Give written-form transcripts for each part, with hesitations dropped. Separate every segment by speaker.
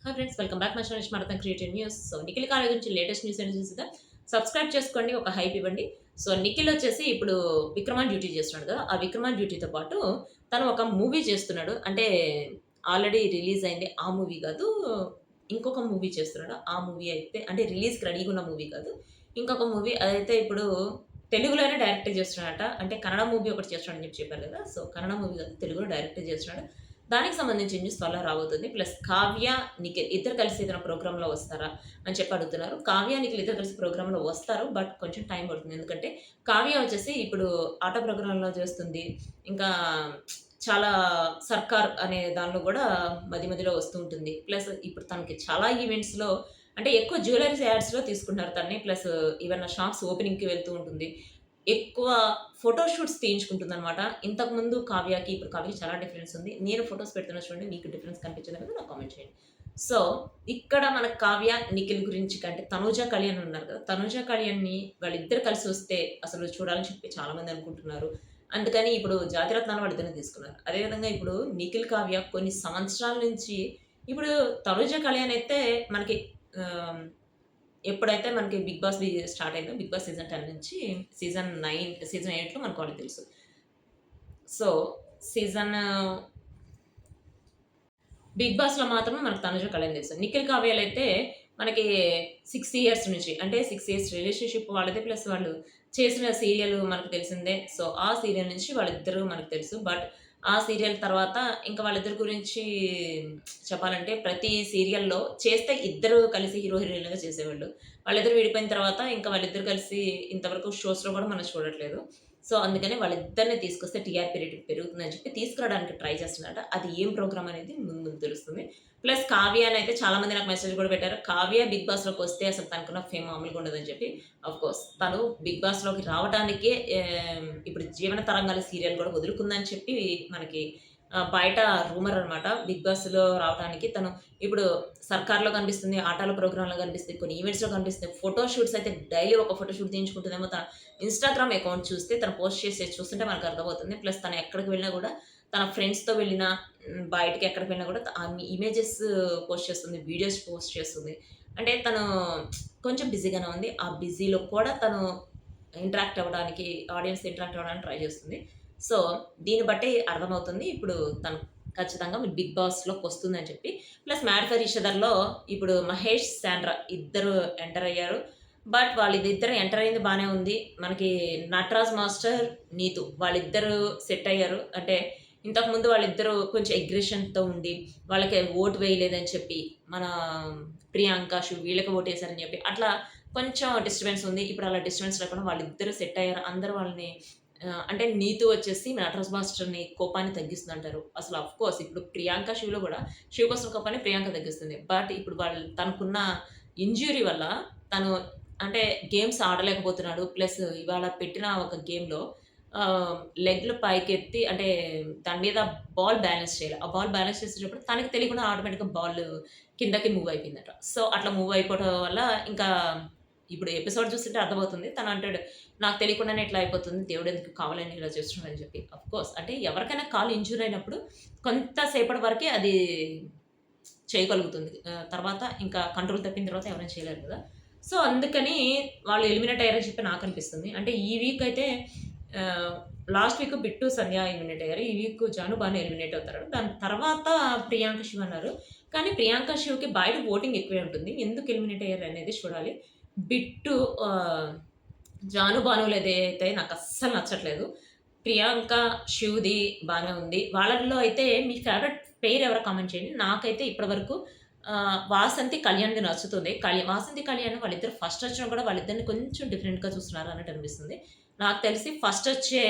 Speaker 1: Hi friends, welcome back my channel smart creative news. So Nikhil college గురించి latest news ఏంటి చూసిదా subscribe చేసుకోండి, ఒక hype ఇవ్వండి. సో నిఖిల్ వచ్చేసి ఇప్పుడు విక్రమాన్ డ్యూటీ చేస్తున్నాడు కదా, ఆ విక్రమాన్ డ్యూటీతో పాటు తను ఒక మూవీ చేస్తున్నాడు. అంటే ఆల్రెడీ రిలీజ్ అయింది ఆ మూవీ కాదు, ఇంకొక మూవీ చేస్తున్నాడు. ఆ మూవీ అయితే అంటే రిలీజ్కి రెడీగా ఉన్న మూవీ కాదు, ఇంకొక మూవీ. అదైతే ఇప్పుడు తెలుగులోనే డైరెక్ట్ చేస్తున్నాడట. అంటే కన్నడ మూవీ ఒకటి చేస్తున్నాడని చెప్పి చెప్పారు కదా, సో కన్నడ మూవీ కాదు, తెలుగులో డైరెక్ట్ చేస్తున్నాడు. దానికి సంబంధించిన న్యూస్ త్వరలో రాబోతుంది. ప్లస్ కావ్య, నిఖిల్ ఇద్దరు కలిసి ఏదైనా ప్రోగ్రామ్‌లో వస్తారా అని చెప్పి అడుగుతున్నారు. కావ్య, నిఖిల్ ఇద్దరు కలిసి ప్రోగ్రామ్‌లో వస్తారు. బట్ కొంచెం టైం పడుతుంది. ఎందుకంటే కావ్య వచ్చేసి ఇప్పుడు ఆటో ప్రోగ్రామ్‌లో చేస్తుంది. ఇంకా చాలా సర్కార్ అనే దానిలో కూడా మధ్య మధ్యలో వస్తూ ఉంటుంది. ప్లస్ ఇప్పుడు తనకి చాలా ఈవెంట్స్‌లో అంటే ఎక్కువ జ్యువెలరీస్ యాడ్స్‌లో తీసుకుంటున్నారు తనని. ప్లస్ ఏవన్నా షాప్స్ ఓపెనింగ్‌కి వెళ్తూ ఉంటుంది. ఎక్కువ ఫోటో షూట్స్ తీయించుకుంటుందనమాట. ఇంతకుముందు కావ్యకి, ఇప్పుడు కావ్యకి చాలా డిఫరెన్స్ ఉంది. నేను ఫోటోస్ పెడుతున్నా చూడండి. మీకు డిఫరెన్స్ కనిపించదా కదా, నాకు కామెంట్ చేయండి. సో, ఇక్కడ మనకు కావ్య, నిఖిల్ గురించి కంటే తనూజ, కళ్యాణ్ ఉన్నారు కదా! తనూజ, కళ్యాణ్‌ని వాళ్ళిద్దరు కలిసి వస్తే అసలు చూడాలని చెప్పి చాలామంది అనుకుంటున్నారు. అందుకని ఇప్పుడు జాతిరత్నాలు వాళ్ళిద్దరిని తీసుకున్నారు. అదేవిధంగా ఇప్పుడు నిఖిల్, కావ్య కొన్ని సంవత్సరాల నుంచి ఇప్పుడు తనూజ, కళ్యాణ్ అయితే మనకి ఆహ్ ఎప్పుడైతే మనకి 'బిగ్ బాస్' స్టార్ట్ అయిందో 'బిగ్ బాస్' సీజన్ 10 నుంచి సీజన్ 8లో మనకు ఆల్రెడీ తెలుసు. సో, సీజన్ 'బిగ్ బాస్'లో మాత్రమే మనకు తనుజ, కళ్యాణ్ తెలుసు. నిఖిల్, కావ్యాలైతే మనకి 6 ఇయర్స్ నుంచి అంటే 6 ఇయర్స్ రిలేషన్‌షిప్ వాళ్ళది. ప్లస్ వాళ్ళు చేసిన సీరియల్ మనకు తెలిసిందే. సో, ఆ సీరియల్ నుంచి వాళ్ళిద్దరూ మనకు తెలుసు. బట్ ఆ సీరియల్ తర్వాత ఇంకా వాళ్ళిద్దరి గురించి చెప్పాలంటే ప్రతి సీరియల్‌లో చేస్తే ఇద్దరు కలిసి హీరో, హీరోయిన్‌లుగా చేసేవాళ్ళు. వాళ్ళిద్దరు విడిపోయిన తర్వాత ఇంకా వాళ్ళిద్దరు కలిసి ఇంతవరకు షోస్‌లో కూడా మనం చూడట్లేదు. సో, అందుకని వాళ్ళిద్దరిని తీసుకొస్తే టీఆర్‌పీ రేటింగ్ పెరుగుతుందని చెప్పి తీసుకురావడానికి ట్రై చేస్తున్నారట. అది ఏం ప్రోగ్రామ్ అనేది ముందు ముందు తెలుస్తుంది. ప్లస్ కావ్య అనైతే చాలా మంది నాకు మెసేజ్ కూడా పెట్టారు. కావ్య బిగ్ బాస్‌లోకి వస్తే అసలు తనకున్న ఫేమ్ మామూలుగా ఉండదని చెప్పి. ఆఫ్‌కోర్స్ తను బిగ్ బాస్‌లోకి రావడానికే ఇప్పుడు 'జీవన తరంగాలు' సీరియల్ కూడా వదులుకుందని చెప్పి మనకి బయట రూమర్ అనమాట. బిగ్ బాస్‌లో రావడానికి తను ఇప్పుడు 'సర్కార్‌లో' కనిపిస్తుంది, ఆటాల ప్రోగ్రామ్‌లో కనిపిస్తుంది, కొన్ని ఈవెంట్స్‌లో కనిపిస్తుంది. ఫోటో షూట్స్ అయితే డైలీ ఒక ఫోటో షూట్ తీయించుకుంటుందేమో. తన ఇన్‌స్టాగ్రామ్ అకౌంట్ చూస్తే తను పోస్ట్ చేసేది చూస్తుంటే మనకు అర్థమవుతుంది. ప్లస్ తను ఎక్కడికి వెళ్ళినా కూడా తన ఫ్రెండ్స్‌తో వెళ్ళినా బయటికి ఎక్కడికి వెళ్ళినా కూడా ఇమేజెస్ పోస్ట్ చేస్తుంది, వీడియోస్ పోస్ట్ చేస్తుంది. అంటే తను కొంచెం బిజీగానే ఉంది. ఆ బిజీలో కూడా తను ఇంటరాక్ట్ అవ్వడానికి, ఆడియన్స్ ఇంటరాక్ట్ అవ్వడానికి ట్రై చేస్తుంది. సో, దీన్ని బట్టి అర్థమవుతుంది. ఇప్పుడు తను ఖచ్చితంగా బిగ్ బాస్‌లోకి వస్తుందని చెప్పి. ప్లస్ 'మ్యాడ్ ఫర్ ఈచ్ అదర్‌లో' ఇప్పుడు మహేష్, శాండ్రా ఇద్దరు ఎంటర్ అయ్యారు. బట్ వాళ్ళిద్దరు ఎంటర్ అయింది బానే ఉంది. మనకి 'నటరాజ్ మాస్టర్', 'నీతు' వాళ్ళిద్దరూ సెట్ అయ్యారు. అంటే ఇంతకుముందు వాళ్ళిద్దరూ కొంచెం అగ్రెషన్‌తో ఉండి, వాళ్ళకి ఓటు వేయలేదని చెప్పి, మన 'ప్రియాంక', 'శివ్' వీళ్ళకి ఓటేసారని చెప్పి అట్లా కొంచెం డిస్టర్బెన్స్ ఉంది. ఇప్పుడు అలా డిస్టర్బెన్స్ లేకుండా వాళ్ళిద్దరూ సెట్ అయ్యారు. అందరూ వాళ్ళని అంటే 'నీతు' వచ్చేసి 'నటరాజ్ మాస్టర్‌ని' కోపాన్ని తగ్గిస్తుందంటారు. అసలు ఆఫ్‌కోర్స్ ఇప్పుడు 'ప్రియాంక', 'శివ్‌లో' కూడా 'శివ్' కోసం కోపాన్ని 'ప్రియాంక' తగ్గిస్తుంది. బట్ ఇప్పుడు తనకున్న ఇంజ్యూరీ వల్ల తను అంటే గేమ్స్ ఆడలేకపోతున్నాడు. ప్లస్ ఇవాళ పెట్టిన ఒక గేమ్‌లో లెగ్‌లు పైకెత్తి అంటే దాని మీద బాల్ బ్యాలెన్స్ చేయాలి. ఆ బాల్ బ్యాలెన్స్ చేసేటప్పుడు తనకి తెలియకుండా ఆటోమేటిక్‌గా బాల్ కిందకి మూవ్ అయిపోయిందట. సో, అట్లా మూవ్ అయిపోవడం వల్ల ఇంకా ఇప్పుడు ఎపిసోడ్ చూస్తుంటే అర్థమవుతుంది. తను అంటాడు, "నాకు తెలియకుండానే ఇట్లా అయిపోతుంది. దేవుడెందుకు కావాలని ఇలా చేస్తున్నాడు" అని చెప్పి. ఆఫ్‌కోర్స్ అంటే ఎవరికైనా కాలు ఇంజ్యూర్ అయినప్పుడు కొంత సేపటి వరకే అది చేయగలుగుతుంది. తర్వాత ఇంకా కంట్రోల్ తప్పిన తర్వాత ఎవరైనా చేయలేరు కదా! సో, అందుకని వాళ్ళు ఎలిమినేట్ అయ్యారని చెప్పి నాకనిపిస్తుంది. అంటే ఈ వీక్ అయితే ఆహ్, లాస్ట్ వీక్ బిట్టు, సంధ్య ఎలిమినేట్ అయ్యారు. ఈ వీక్ జాను, భాను ఎలిమినేట్ అవుతారు. దాని తర్వాత ప్రియాంక, శివ్ అన్నారు. కానీ ప్రియాంక, శివ్‌కి బయట ఓటింగ్ ఎక్కువే ఉంటుంది. ఎందుకు ఎలిమినేట్ అయ్యారు అనేది చూడాలి. బిట్టు జాను, భానులదైతే నాకస్సలు నచ్చట్లేదు. ప్రియాంక, శివ్‌ది బానే ఉంది. వాళ్ళలో అయితే మీ ఫేవరెట్ పెయిర్ ఎవరో కామెంట్ చేయండి. నాకైతే ఇప్పటి వరకు వాసంతి, కళ్యాణ్‌ది నచ్చుతుంది. వాసంతి, కళ్యాణ్ వాళ్ళిద్దరు ఫస్ట్ వచ్చినా కూడా వాళ్ళిద్దరిని కొంచెం డిఫరెంట్‌గా చూస్తున్నారు అన్నట్టు అనిపిస్తుంది. నాకు తెలిసి ఫస్ట్ వచ్చే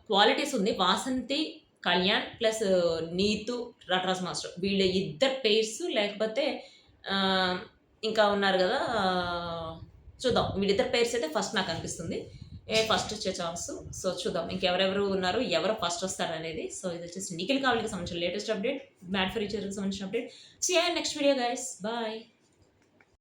Speaker 1: క్వాలిటీస్ ఉంది. వాసంతి, కళ్యాణ్ ప్లస్ నీతు, నటరాజ్ మాస్టర్ వీళ్ళ ఇద్దరు పెయిర్స్ లేకపోతే ఆహ్, ఇంకా ఉన్నారు గదా! చూద్దాం. వీళ్ళిద్దరు పెయిర్స్ అయితే ఫస్ట్ నాకనిపిస్తుంది. ఫస్ట్ వచ్చే ఛాన్సు. సో, చూద్దాం. ఇంకెవరెవరు ఉన్నారు, ఎవరు ఫస్ట్ వస్తారనేది. సో, ఇదొచ్చేసి నిఖిల్ కావ్యకి సంబంధించిన latest update. 'Mad for each అదర్'కి సంబంధించిన update. See you in next video guys. Bye.